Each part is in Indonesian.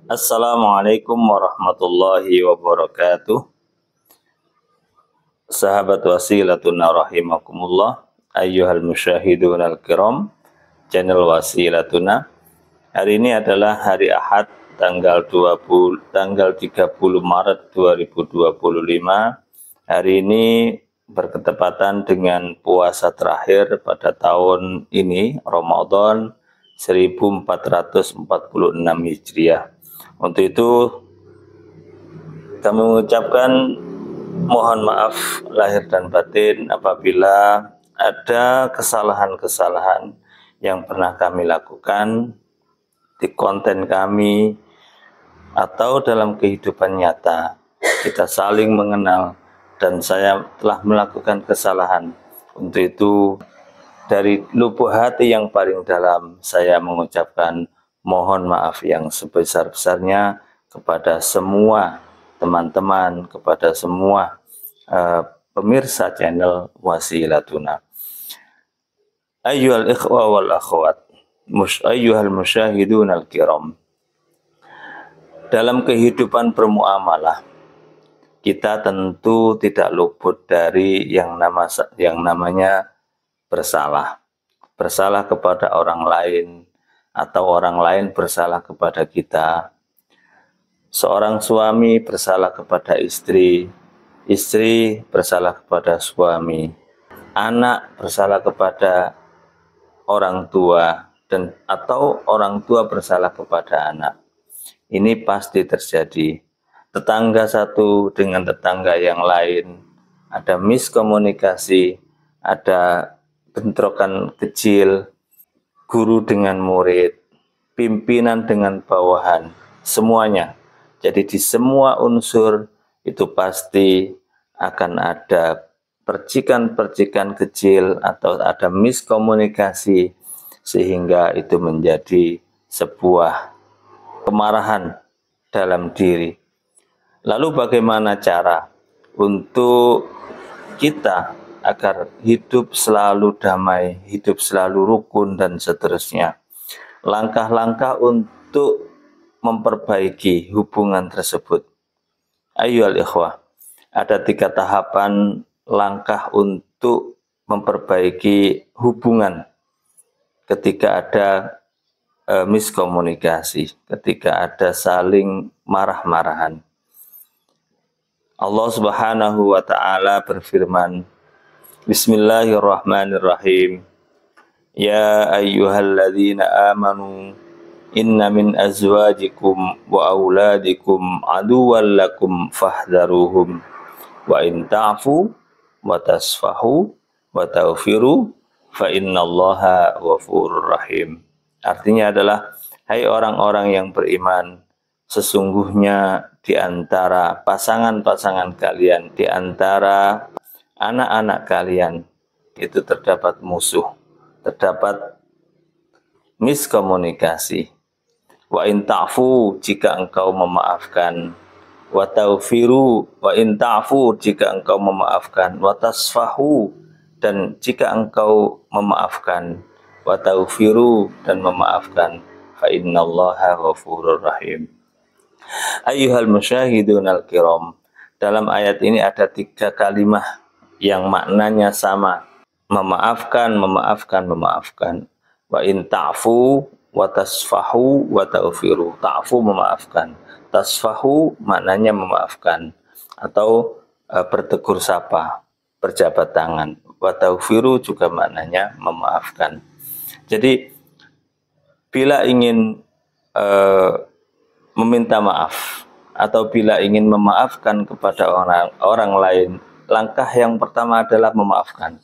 Assalamualaikum warahmatullahi wabarakatuh. Sahabat wasilatuna rahimakumullah, ayyuhal musyahidun al-kiram, channel wasilatuna. Hari ini adalah hari Ahad tanggal 30 Maret 2025. Hari ini berketepatan dengan puasa terakhir pada tahun ini, Ramadan 1446 Hijriah. Untuk itu kami mengucapkan mohon maaf lahir dan batin apabila ada kesalahan-kesalahan yang pernah kami lakukan di konten kami atau dalam kehidupan nyata. Kita saling mengenal dan saya telah melakukan kesalahan. Untuk itu dari lubuk hati yang paling dalam saya mengucapkan mohon maaf yang sebesar-besarnya kepada semua teman-teman, kepada semua pemirsa channel Wasilatuna. Ayyuhal ikhwa wal akhwat, ayyuhal musyahidun al-kiram. Dalam kehidupan bermuamalah, kita tentu tidak luput dari yang namanya bersalah. Bersalah kepada orang lain, atau orang lain bersalah kepada kita. Seorang suami bersalah kepada istri, istri bersalah kepada suami, anak bersalah kepada orang tua, atau orang tua bersalah kepada anak. Ini pasti terjadi. Tetangga satu dengan tetangga yang lain, ada miskomunikasi, ada bentrokan kecil, guru dengan murid, pimpinan dengan bawahan, semuanya. Jadi di semua unsur itu pasti akan ada percikan-percikan kecil atau ada miskomunikasi sehingga itu menjadi sebuah kemarahan dalam diri. Lalu bagaimana cara untuk kita agar hidup selalu damai, hidup selalu rukun, dan seterusnya? Langkah-langkah untuk memperbaiki hubungan tersebut. Ayyuhal ikhwah, ada 3 tahapan langkah untuk memperbaiki hubungan ketika ada miskomunikasi, ketika ada saling marah-marahan. Allah Subhanahu wa ta'ala berfirman, Bismillahirrahmanirrahim. Ya ayyuhalladzina amanu inna min azwajikum wa auladikum aduwwan lakum fahdharuhum wa in ta'fu wa tasfahu wa taghfiru fa innallaha ghafurur rahim. Artinya adalah, hai orang-orang yang beriman, sesungguhnya di antara pasangan-pasangan kalian, di antara anak-anak kalian itu terdapat musuh, terdapat miskomunikasi. Wa in ta'fu, jika engkau memaafkan, wa taghfiru, wa in ta'fu, jika engkau memaafkan, wa tasfahu, dan jika engkau memaafkan, wa taghfiru, dan memaafkan, fa innallaha ghafurur rahim. Ayyuhal musyahidun al-kiram, dalam ayat ini ada 3 kalimat yang maknanya sama. Memaafkan, memaafkan, memaafkan. Wa in ta'fu wa tasfahu wa taghfiru. Ta'fu memaafkan, tasfahu maknanya memaafkan atau bertegur sapa, berjabat tangan. Wa taghfiru juga maknanya memaafkan. Jadi bila ingin meminta maaf atau bila ingin memaafkan kepada orang lain, langkah yang pertama adalah memaafkan.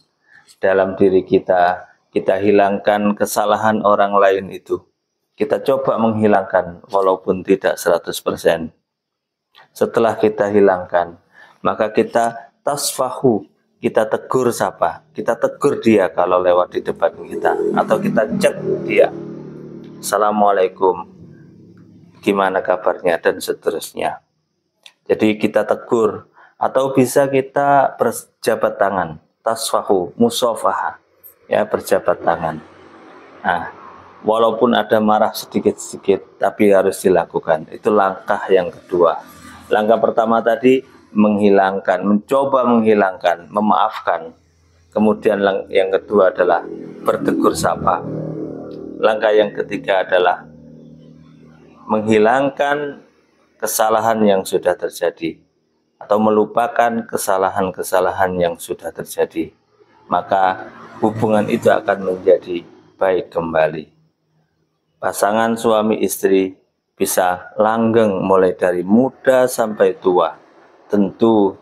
Dalam diri kita, kita hilangkan kesalahan orang lain itu. Kita coba menghilangkan walaupun tidak 100%. Setelah kita hilangkan, maka kita tasfahu, kita tegur sapa, kita tegur dia kalau lewat di depan kita, atau kita cek dia, Assalamualaikum, gimana kabarnya, dan seterusnya. Jadi kita tegur, atau bisa kita berjabat tangan, tasfahu, musafaha, ya, berjabat tangan. Nah, walaupun ada marah sedikit-sedikit, tapi harus dilakukan. Itu langkah yang kedua. Langkah pertama tadi menghilangkan, mencoba menghilangkan, memaafkan. Kemudian yang kedua adalah bertegur sapa. Langkah yang ketiga adalah menghilangkan kesalahan yang sudah terjadi atau melupakan kesalahan-kesalahan yang sudah terjadi. Maka hubungan itu akan menjadi baik kembali. Pasangan suami istri bisa langgeng mulai dari muda sampai tua. Tentu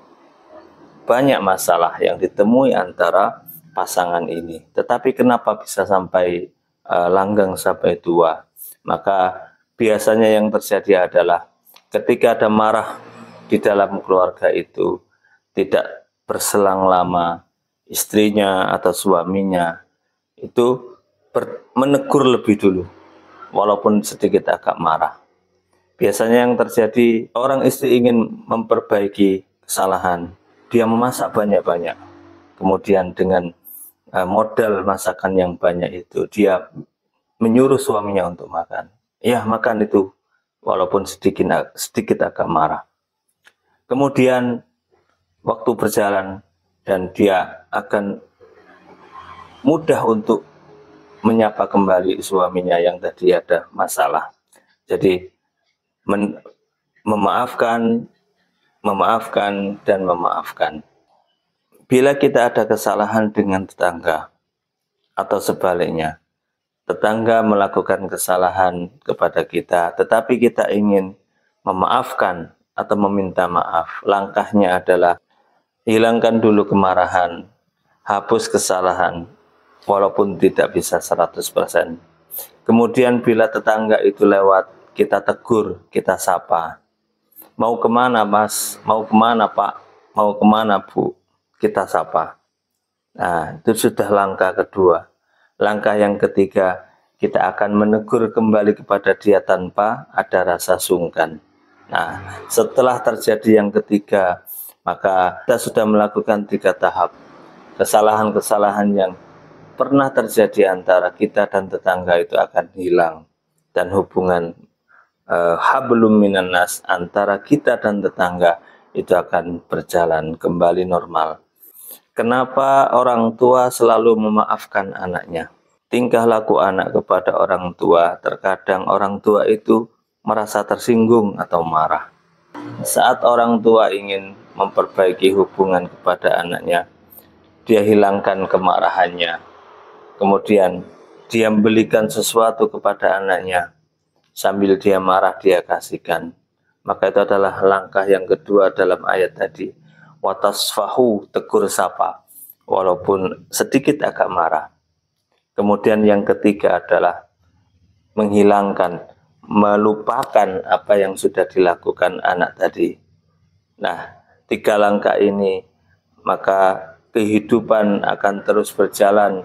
banyak masalah yang ditemui antara pasangan ini. Tetapi kenapa bisa sampai langgeng sampai tua? Maka biasanya yang terjadi adalah ketika ada marah di dalam keluarga itu, tidak berselang lama istrinya atau suaminya itu menegur lebih dulu, walaupun sedikit agak marah. Biasanya yang terjadi, orang istri ingin memperbaiki kesalahan, dia memasak banyak-banyak. Kemudian dengan modal masakan yang banyak itu, dia menyuruh suaminya untuk makan. Ya, makan itu, walaupun sedikit agak marah. Kemudian waktu berjalan dan dia akan mudah untuk menyapa kembali suaminya yang tadi ada masalah. Jadi memaafkan, dan memaafkan. Bila kita ada kesalahan dengan tetangga atau sebaliknya, tetangga melakukan kesalahan kepada kita, tetapi kita ingin memaafkan atau meminta maaf, langkahnya adalah hilangkan dulu kemarahan, hapus kesalahan, walaupun tidak bisa 100%. Kemudian bila tetangga itu lewat, kita tegur, kita sapa. Mau kemana mas? Mau kemana pak? Mau kemana bu? Kita sapa. Nah, itu sudah langkah kedua. Langkah yang ketiga, kita akan menegur kembali kepada dia tanpa ada rasa sungkan. Nah, setelah terjadi yang ketiga, maka kita sudah melakukan 3 tahap. Kesalahan-kesalahan yang pernah terjadi antara kita dan tetangga itu akan hilang, dan hubungan hablum minan nas antara kita dan tetangga itu akan berjalan kembali normal. Kenapa orang tua selalu memaafkan anaknya? Tingkah laku anak kepada orang tua, terkadang orang tua itu merasa tersinggung atau marah. Saat orang tua ingin memperbaiki hubungan kepada anaknya, dia hilangkan kemarahannya. Kemudian dia membelikan sesuatu kepada anaknya, sambil dia marah dia kasihkan. Maka itu adalah langkah yang kedua dalam ayat tadi. Watasfahu, tegur sapa, walaupun sedikit agak marah. Kemudian yang ketiga adalah menghilangkan, melupakan apa yang sudah dilakukan anak tadi. Nah, 3 langkah ini, maka kehidupan akan terus berjalan.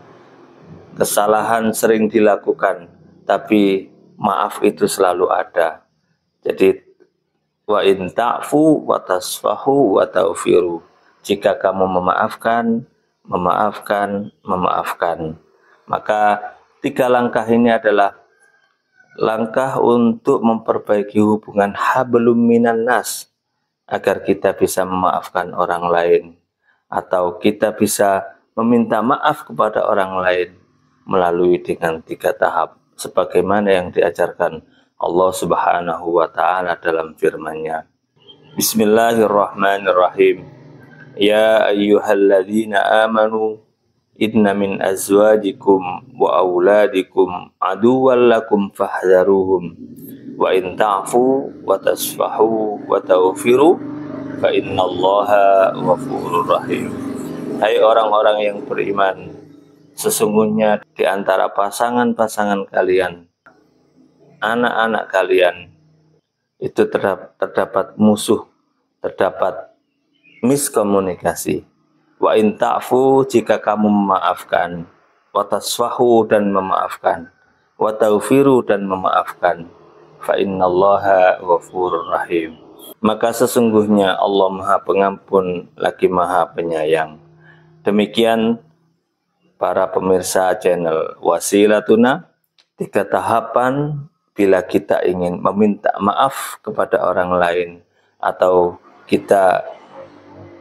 Kesalahan sering dilakukan, tapi maaf itu selalu ada. Jadi wa in ta'fu wa tasfahu wa taufiru. Jika kamu memaafkan, maka 3 langkah ini adalah langkah untuk memperbaiki hubungan hablum minan nas, agar kita bisa memaafkan orang lain, atau kita bisa meminta maaf kepada orang lain melalui dengan 3 tahap, sebagaimana yang diajarkan Allah Subhanahu wa Ta'ala dalam firman-Nya. Bismillahirrahmanirrahim. Ya ayyuhalladzina amanu inna min azwajikum wa auladikum aduwwan lakum fahdharuhum wa in ta'fu wa tasfahu wa tawfiru fa innallaha ghafurur rahim. Hai orang-orang yang beriman, sesungguhnya di antara pasangan-pasangan kalian, anak-anak kalian itu terdapat musuh, terdapat miskomunikasi. Wa in ta'fu, jika kamu memaafkan, wa tasfahu, dan memaafkan, wa taufiru, dan memaafkan, fa innallaha ghafurur rahim, maka sesungguhnya Allah Maha Pengampun lagi Maha Penyayang. Demikian para pemirsa channel Wasilatuna, 3 tahapan bila kita ingin meminta maaf kepada orang lain atau kita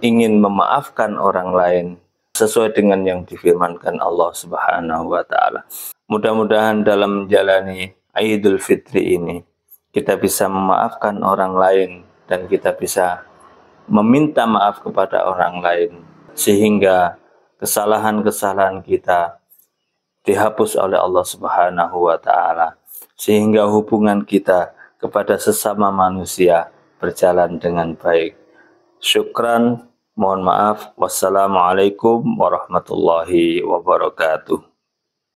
ingin memaafkan orang lain sesuai dengan yang difirmankan Allah Subhanahu wa taala. Mudah-mudahan dalam menjalani Idul Fitri ini kita bisa memaafkan orang lain dan kita bisa meminta maaf kepada orang lain sehingga kesalahan-kesalahan kita dihapus oleh Allah Subhanahu wa taala, sehingga hubungan kita kepada sesama manusia berjalan dengan baik. Syukran, mohon maaf. Wassalamualaikum warahmatullahi wabarakatuh.